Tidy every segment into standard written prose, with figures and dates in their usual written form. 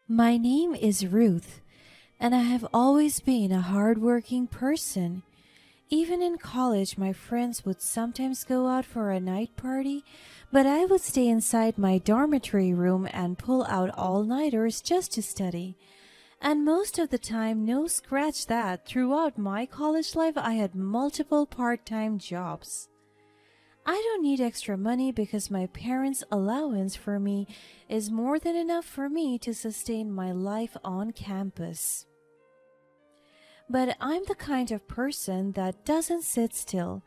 My name is Ruth, and I have always been a hardworking person. Even in college, my friends would sometimes go out for a night party, but I would stay inside my dormitory room and pull out all-nighters just to study. And most of the time, no scratch that, throughout my college life, I had multiple part-time jobs. I don't need extra money because my parents' allowance for me is more than enough for me to sustain my life on campus. But I'm the kind of person that doesn't sit still.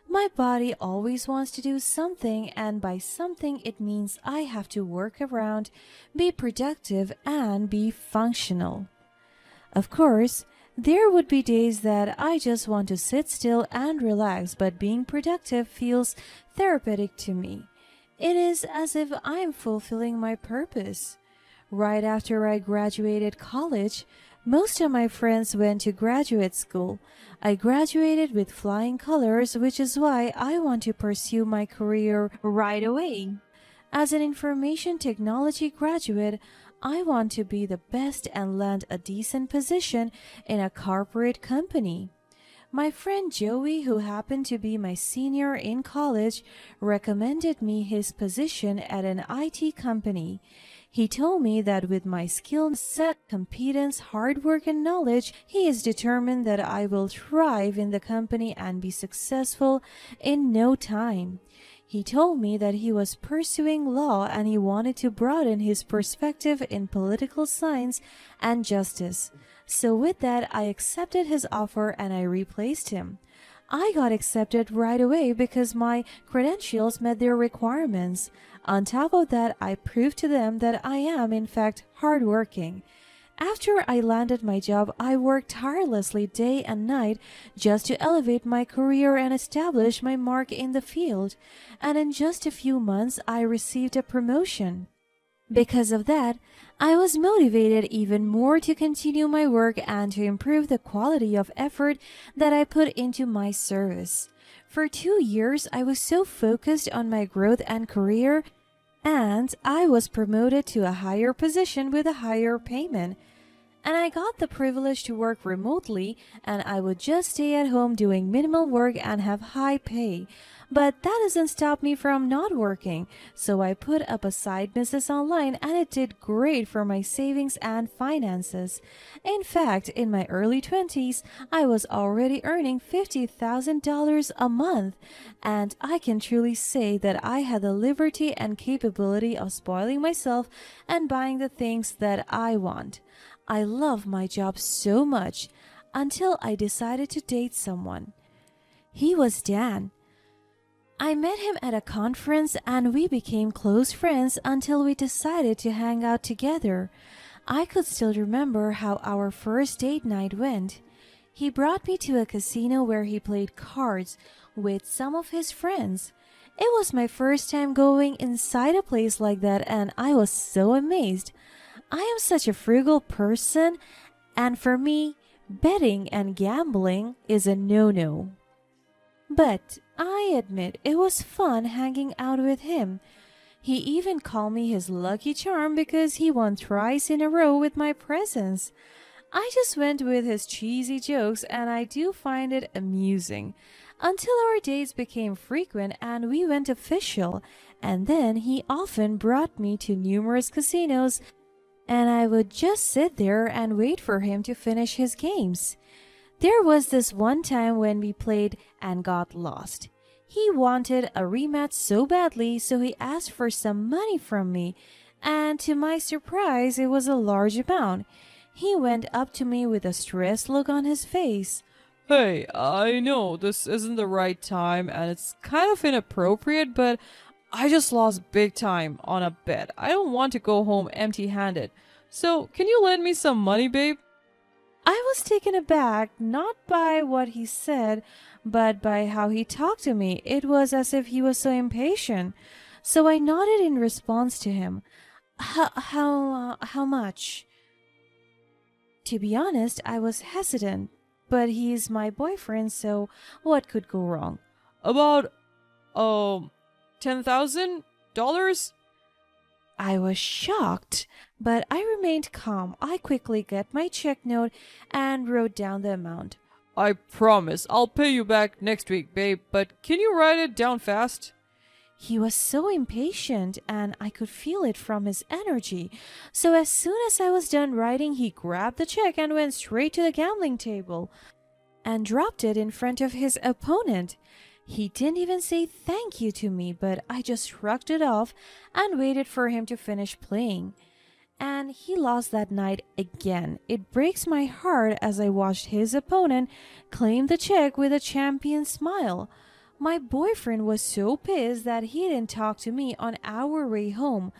My body always wants to do something, and by something, it means I have to work around, be productive, and be functional. Of course, there would be days that I just want to sit still and relax, but being productive feels therapeutic to me. It is as if I'm fulfilling my purpose. Right after I graduated college, most of my friends went to graduate school. I graduated with flying colors, which is why I want to pursue my career right away. As an information technology graduate, I want to be the best and land a decent position in a corporate company. My friend Joey, who happened to be my senior in college, recommended me his position at an IT company. He told me that with my skill set, competence, hard work, and knowledge, he is determined that I will thrive in the company and be successful in no time. He told me that he was pursuing law and he wanted to broaden his perspective in political science and justice. So with that, I accepted his offer and I replaced him. I got accepted right away because my credentials met their requirements. On top of that, I proved to them that I am, in fact, hardworking. After I landed my job, I worked tirelessly day and night just to elevate my career and establish my mark in the field. And in just a few months, I received a promotion. Because of that, I was motivated even more to continue my work and to improve the quality of effort that I put into my service. For 2 years, I was so focused on my growth and career, and I was promoted to a higher position with a higher payment. And I got the privilege to work remotely, and I would just stay at home doing minimal work and have high pay. But that doesn't stop me from not working. So I put up a side business online and it did great for my savings and finances. In fact, in my early 20s, I was already earning $50,000 a month. And I can truly say that I had the liberty and capability of spoiling myself and buying the things that I want. I love my job so much until I decided to date someone. He was Dan. I met him at a conference and we became close friends until we decided to hang out together. I could still remember how our first date night went. He brought me to a casino where he played cards with some of his friends. It was my first time going inside a place like that and I was so amazed. I am such a frugal person, and for me, betting and gambling is a no-no. But I admit it was fun hanging out with him. He even called me his lucky charm because he won thrice in a row with my presence. I just went with his cheesy jokes and I do find it amusing. Until our dates became frequent and we went official, and then he often brought me to numerous casinos and I would just sit there and wait for him to finish his games. There was this one time when we played and got lost. He wanted a rematch so badly, so he asked for some money from me, and to my surprise, it was a large amount. He went up to me with a stressed look on his face. Hey, I know this isn't the right time and it's kind of inappropriate, but I just lost big time on a bet. I don't want to go home empty handed. So, can you lend me some money, babe? I was taken aback, not by what he said, but by how he talked to me. It was as if he was so impatient. So I nodded in response to him. How much? To be honest, I was hesitant, but he is my boyfriend, so what could go wrong? About, $10,000? I was shocked, but I remained calm. I quickly got my check note and wrote down the amount. I promise I'll pay you back next week, babe, but can you write it down fast? He was so impatient, and I could feel it from his energy. So as soon as I was done writing, he grabbed the check and went straight to the gambling table and dropped it in front of his opponent. He didn't even say thank you to me, but I just shrugged it off and waited for him to finish playing. And he lost that night again. It breaks my heart as I watched his opponent claim the check with a champion smile. My boyfriend was so pissed that he didn't talk to me on our way home.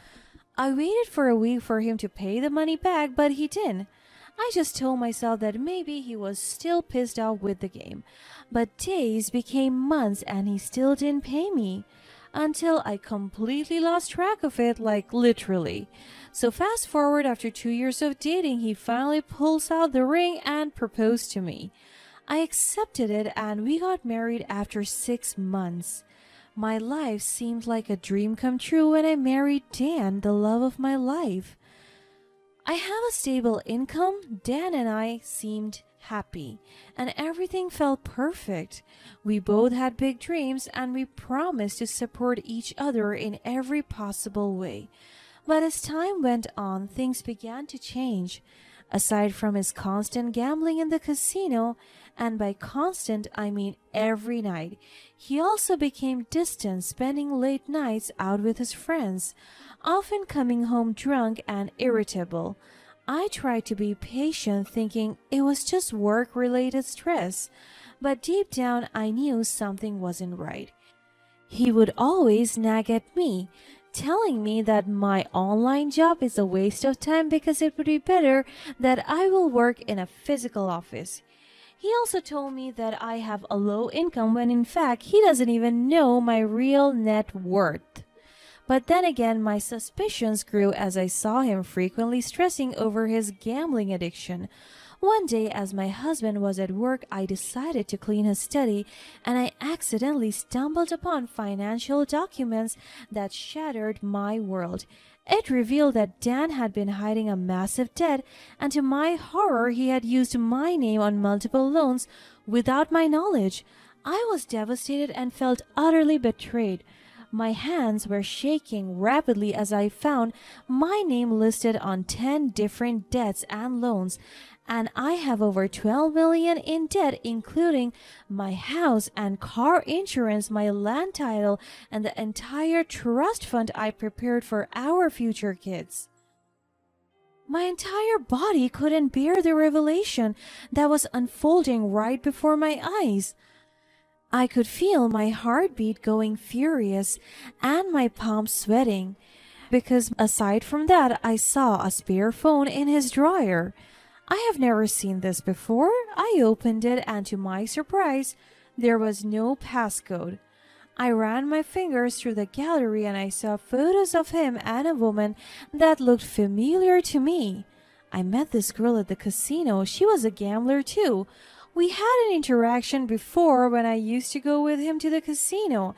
I waited for a week for him to pay the money back, but he didn't. I just told myself that maybe he was still pissed off with the game. But days became months and he still didn't pay me. Until I completely lost track of it, like literally. So fast forward, after 2 years of dating, he finally pulls out the ring and proposed to me. I accepted it and we got married after 6 months. My life seemed like a dream come true when I married Dan, the love of my life. I have a stable income. Dan and I seemed happy, and everything felt perfect. We both had big dreams, and we promised to support each other in every possible way. But as time went on, things began to change. Aside from his constant gambling in the casino, and by constant I mean every night, he also became distant, spending late nights out with his friends, often coming home drunk and irritable. I tried to be patient, thinking it was just work-related stress, but deep down I knew something wasn't right. He would always nag at me, telling me that my online job is a waste of time because it would be better that I will work in a physical office. He also told me that I have a low income when in fact he doesn't even know my real net worth. But then again, my suspicions grew as I saw him frequently stressing over his gambling addiction. One day, as my husband was at work, I decided to clean his study, and I accidentally stumbled upon financial documents that shattered my world. It revealed that Dan had been hiding a massive debt, and to my horror, he had used my name on multiple loans without my knowledge. I was devastated and felt utterly betrayed. My hands were shaking rapidly as I found my name listed on 10 different debts and loans, and I have over 12 million in debt, including my house and car insurance, my land title, and the entire trust fund I prepared for our future kids. My entire body couldn't bear the revelation that was unfolding right before my eyes. I could feel my heartbeat going furious and my palms sweating, because aside from that, I saw a spare phone in his drawer. I have never seen this before. I opened it, and to my surprise, there was no passcode. I ran my fingers through the gallery and I saw photos of him and a woman that looked familiar to me. I met this girl at the casino. She was a gambler too. We had an interaction before when I used to go with him to the casino,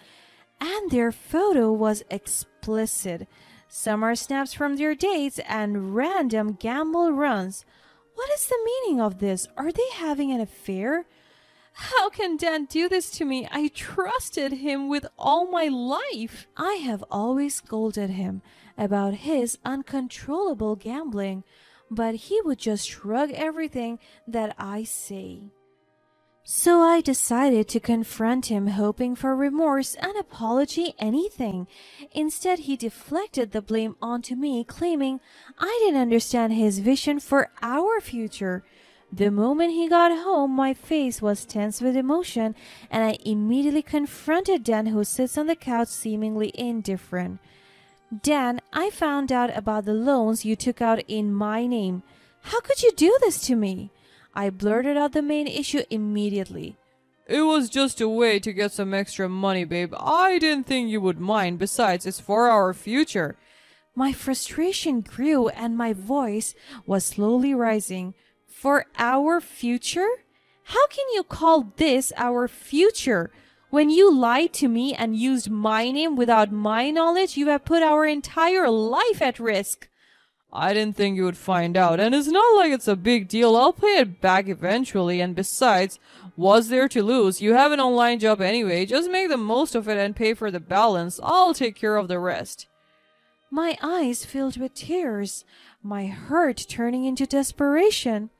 and their photo was explicit. Some are snaps from their dates and random gamble runs. What is the meaning of this? Are they having an affair? How can Dan do this to me? I trusted him with all my life. I have always scolded him about his uncontrollable gambling, but he would just shrug everything that I say. So I decided to confront him, hoping for remorse, an apology, anything. Instead, he deflected the blame onto me, claiming I didn't understand his vision for our future. The moment he got home, my face was tense with emotion, and I immediately confronted Dan, who sits on the couch seemingly indifferent. Dan, I found out about the loans you took out in my name. How could you do this to me? I blurted out the main issue immediately. It was just a way to get some extra money, babe. I didn't think you would mind. Besides, it's for our future. My frustration grew and my voice was slowly rising. For our future? How can you call this our future? When you lied to me and used my name without my knowledge, you have put our entire life at risk. I didn't think you would find out, and it's not like it's a big deal. I'll pay it back eventually, and besides, what's there to lose? You have an online job anyway. Just make the most of it and pay for the balance. I'll take care of the rest. My eyes filled with tears, my hurt turning into desperation.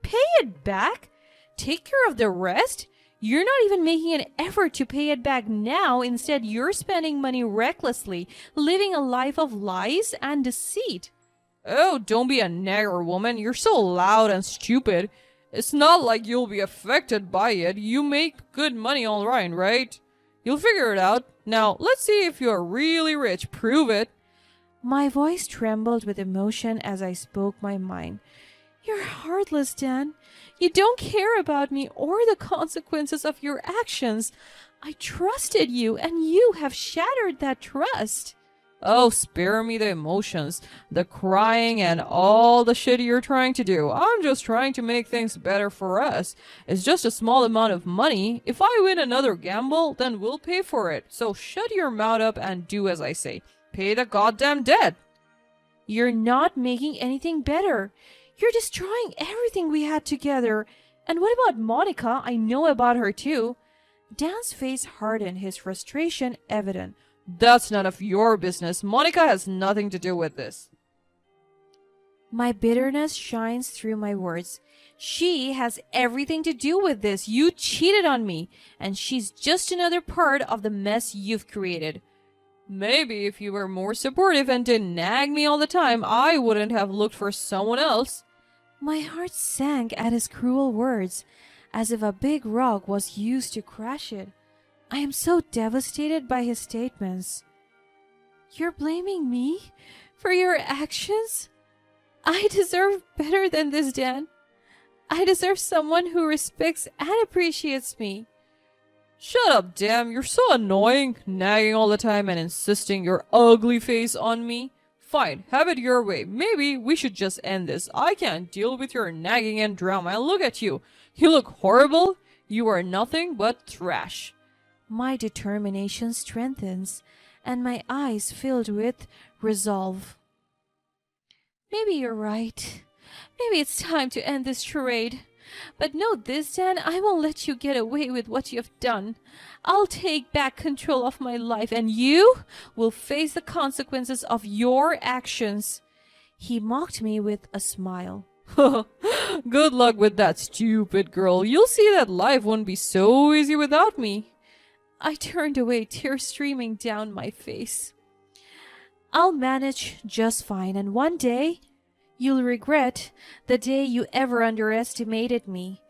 Pay it back? Take care of the rest? You're not even making an effort to pay it back now. Instead, you're spending money recklessly, living a life of lies and deceit. Oh, don't be a nagger, woman. You're so loud and stupid. It's not like you'll be affected by it. You make good money online, right? You'll figure it out. Now, let's see if you're really rich. Prove it. My voice trembled with emotion as I spoke my mind. You're heartless, Dan. You don't care about me or the consequences of your actions. I trusted you, and you have shattered that trust. Oh, spare me the emotions, the crying, and all the shit you're trying to do. I'm just trying to make things better for us. It's just a small amount of money. If I win another gamble, then we'll pay for it. So shut your mouth up and do as I say. Pay the goddamn debt. You're not making anything better. You're destroying everything we had together. And what about Monica? I know about her too. Dan's face hardened, his frustration evident. That's none of your business. Monica has nothing to do with this. My bitterness shines through my words. She has everything to do with this. You cheated on me, and she's just another part of the mess you've created. Maybe if you were more supportive and didn't nag me all the time, I wouldn't have looked for someone else. My heart sank at his cruel words, as if a big rock was used to crush it. I am so devastated by his statements. You're blaming me for your actions? I deserve better than this, Dan. I deserve someone who respects and appreciates me. Shut up, damn. You're so annoying, nagging all the time and insisting your ugly face on me. Fine, have it your way. Maybe we should just end this. I can't deal with your nagging and drama. And look at you. You look horrible. You are nothing but trash. My determination strengthens, and my eyes filled with resolve. Maybe you're right. Maybe it's time to end this charade. But note this, Dan, I won't let you get away with what you have done. I'll take back control of my life, and you will face the consequences of your actions. He mocked me with a smile. Good luck with that, stupid girl. You'll see that life won't be so easy without me. I turned away, tears streaming down my face. I'll manage just fine, and one day you'll regret the day you ever underestimated me.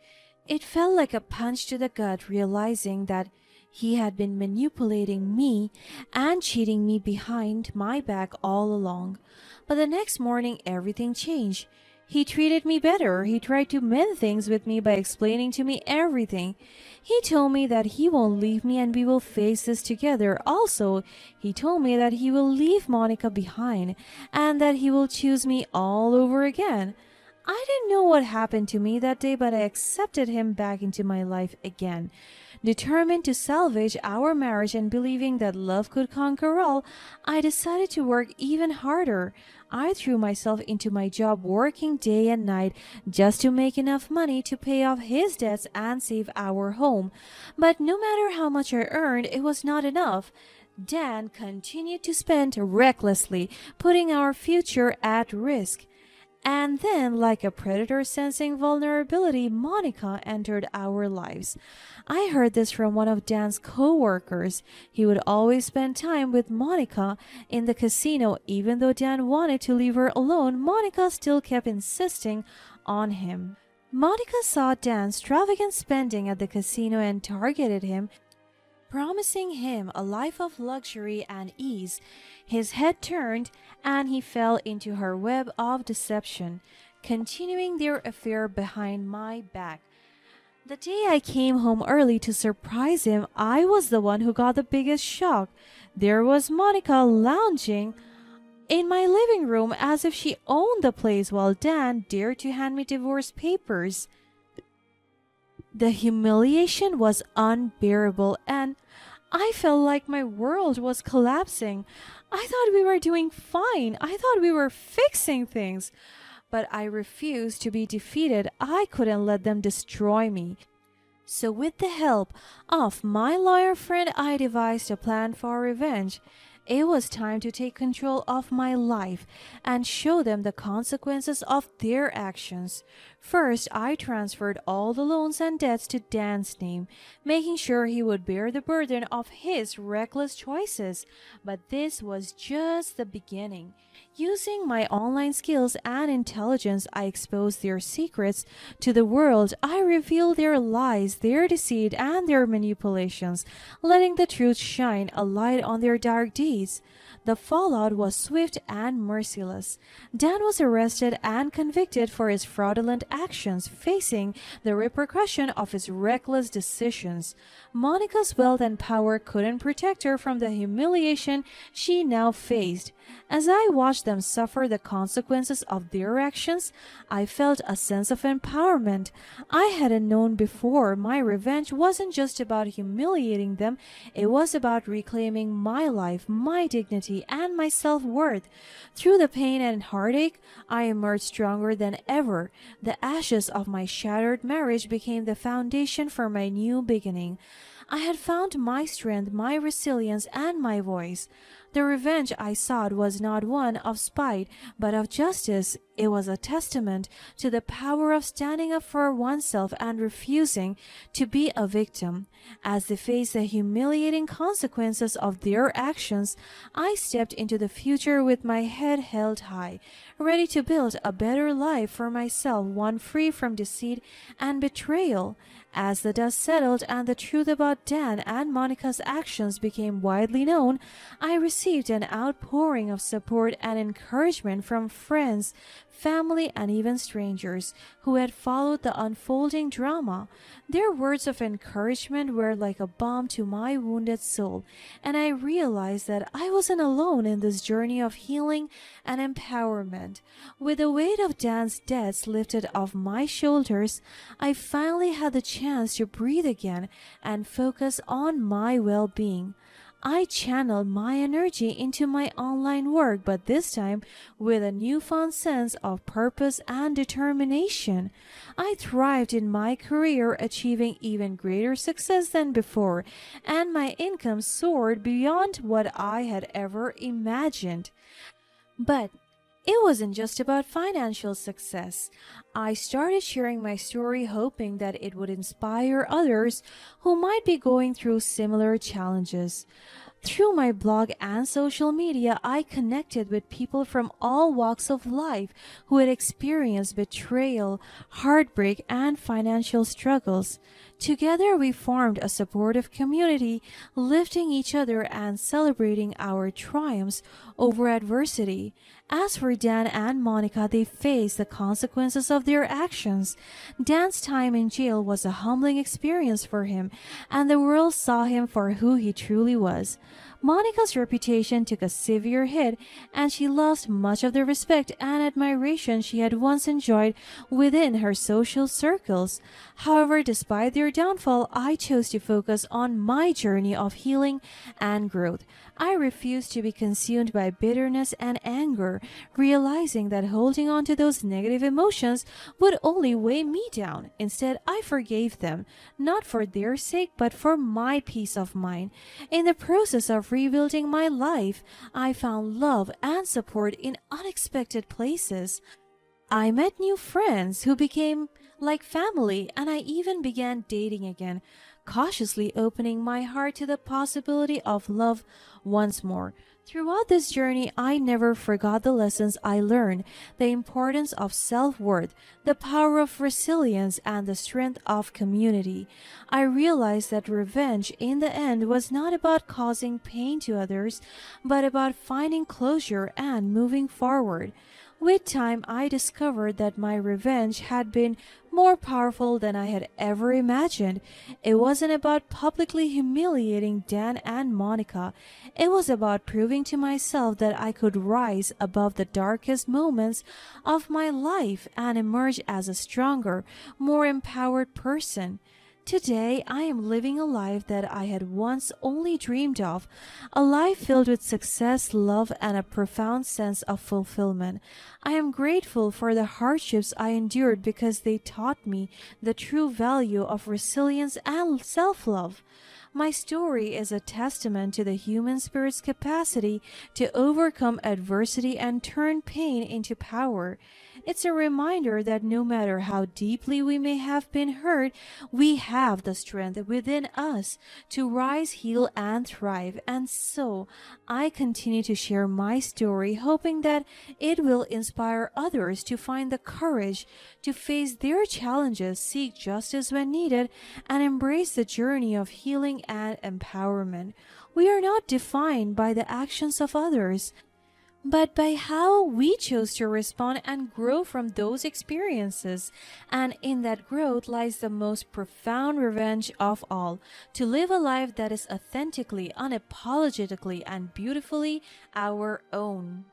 It felt like a punch to the gut, realizing that he had been manipulating me and cheating me behind my back all along. But the next morning, everything changed. He treated me better. He tried to mend things with me by explaining to me everything. He told me that he won't leave me and we will face this together. Also, he told me that he will leave Monica behind and that he will choose me all over again. I didn't know what happened to me that day, but I accepted him back into my life again. Determined to salvage our marriage and believing that love could conquer all, I decided to work even harder. I threw myself into my job, working day and night just to make enough money to pay off his debts and save our home. But no matter how much I earned, it was not enough. Dan continued to spend recklessly, putting our future at risk. And then, like a predator sensing vulnerability, Monica entered our lives. I heard this from one of Dan's co-workers. He would always spend time with Monica in the casino. Even though Dan wanted to leave her alone, Monica still kept insisting on him. Monica saw Dan's extravagant spending at the casino and targeted him, promising him a life of luxury and ease. His head turned, and he fell into her web of deception, continuing their affair behind my back. The day I came home early to surprise him, I was the one who got the biggest shock. There was Monica lounging in my living room as if she owned the place, while Dan dared to hand me divorce papers. The humiliation was unbearable, and I felt like my world was collapsing. I thought we were doing fine. I thought we were fixing things. But I refused to be defeated. I couldn't let them destroy me. So, with the help of my lawyer friend, I devised a plan for revenge. It was time to take control of my life and show them the consequences of their actions. First, I transferred all the loans and debts to Dan's name, making sure he would bear the burden of his reckless choices. But this was just the beginning. Using my online skills and intelligence, I exposed their secrets to the world. I revealed their lies, their deceit, and their manipulations, letting the truth shine a light on their dark deeds. The fallout was swift and merciless. Dan was arrested and convicted for his fraudulent actions, facing the repercussion of his reckless decisions. Monica's wealth and power couldn't protect her from the humiliation she now faced. As I watched them suffer the consequences of their actions, I felt a sense of empowerment I hadn't known before. My revenge wasn't just about humiliating them, it was about reclaiming my life, my dignity, and my self-worth. Through the pain and heartache, I emerged stronger than ever. The ashes of my shattered marriage became the foundation for my new beginning. I had found my strength, my resilience, and my voice. The revenge I sought was not one of spite, but of justice. It was a testament to the power of standing up for oneself and refusing to be a victim. As they faced the humiliating consequences of their actions, I stepped into the future with my head held high, ready to build a better life for myself, one free from deceit and betrayal. As the dust settled and the truth about Dan and Monica's actions became widely known, I received an outpouring of support and encouragement from friends, family, and even strangers who had followed the unfolding drama. Their words of encouragement were like a balm to my wounded soul, and I realized that I wasn't alone in this journey of healing and empowerment. With the weight of Dan's debts lifted off my shoulders, I finally had the chance to breathe again and focus on my well-being. I channeled my energy into my online work, but this time with a newfound sense of purpose and determination. I thrived in my career, achieving even greater success than before, and my income soared beyond what I had ever imagined. But it wasn't just about financial success. I started sharing my story, hoping that it would inspire others who might be going through similar challenges. Through my blog and social media, I connected with people from all walks of life who had experienced betrayal, heartbreak, and financial struggles. Together, we formed a supportive community, lifting each other and celebrating our triumphs over adversity. As for Dan and Monica, they faced the consequences of their actions. Dan's time in jail was a humbling experience for him, and the world saw him for who he truly was. Monica's reputation took a severe hit, and she lost much of the respect and admiration she had once enjoyed within her social circles. However, despite their downfall, I chose to focus on my journey of healing and growth. I refused to be consumed by bitterness and anger, realizing that holding on to those negative emotions would only weigh me down. Instead, I forgave them, not for their sake, but for my peace of mind. In the process of rebuilding my life, I found love and support in unexpected places. I met new friends who became like family, and I even began dating again, cautiously opening my heart to the possibility of love once more. Throughout this journey, I never forgot the lessons I learned, the importance of self-worth, the power of resilience, and the strength of community. I realized that revenge, in the end, was not about causing pain to others, but about finding closure and moving forward. With time, I discovered that my revenge had been more powerful than I had ever imagined. It wasn't about publicly humiliating Dan and Monica. It was about proving to myself that I could rise above the darkest moments of my life and emerge as a stronger, more empowered person. Today, I am living a life that I had once only dreamed of, a life filled with success, love, and a profound sense of fulfillment. I am grateful for the hardships I endured because they taught me the true value of resilience and self love. My story is a testament to the human spirit's capacity to overcome adversity and turn pain into power. It's a reminder that no matter how deeply we may have been hurt, we have the strength within us to rise, heal, and thrive. And so, I continue to share my story, hoping that it will inspire others to find the courage to face their challenges, seek justice when needed, and embrace the journey of healing and empowerment. We are not defined by the actions of others, but by how we chose to respond and grow from those experiences. And in that growth lies the most profound revenge of all, to live a life that is authentically, unapologetically, and beautifully our own.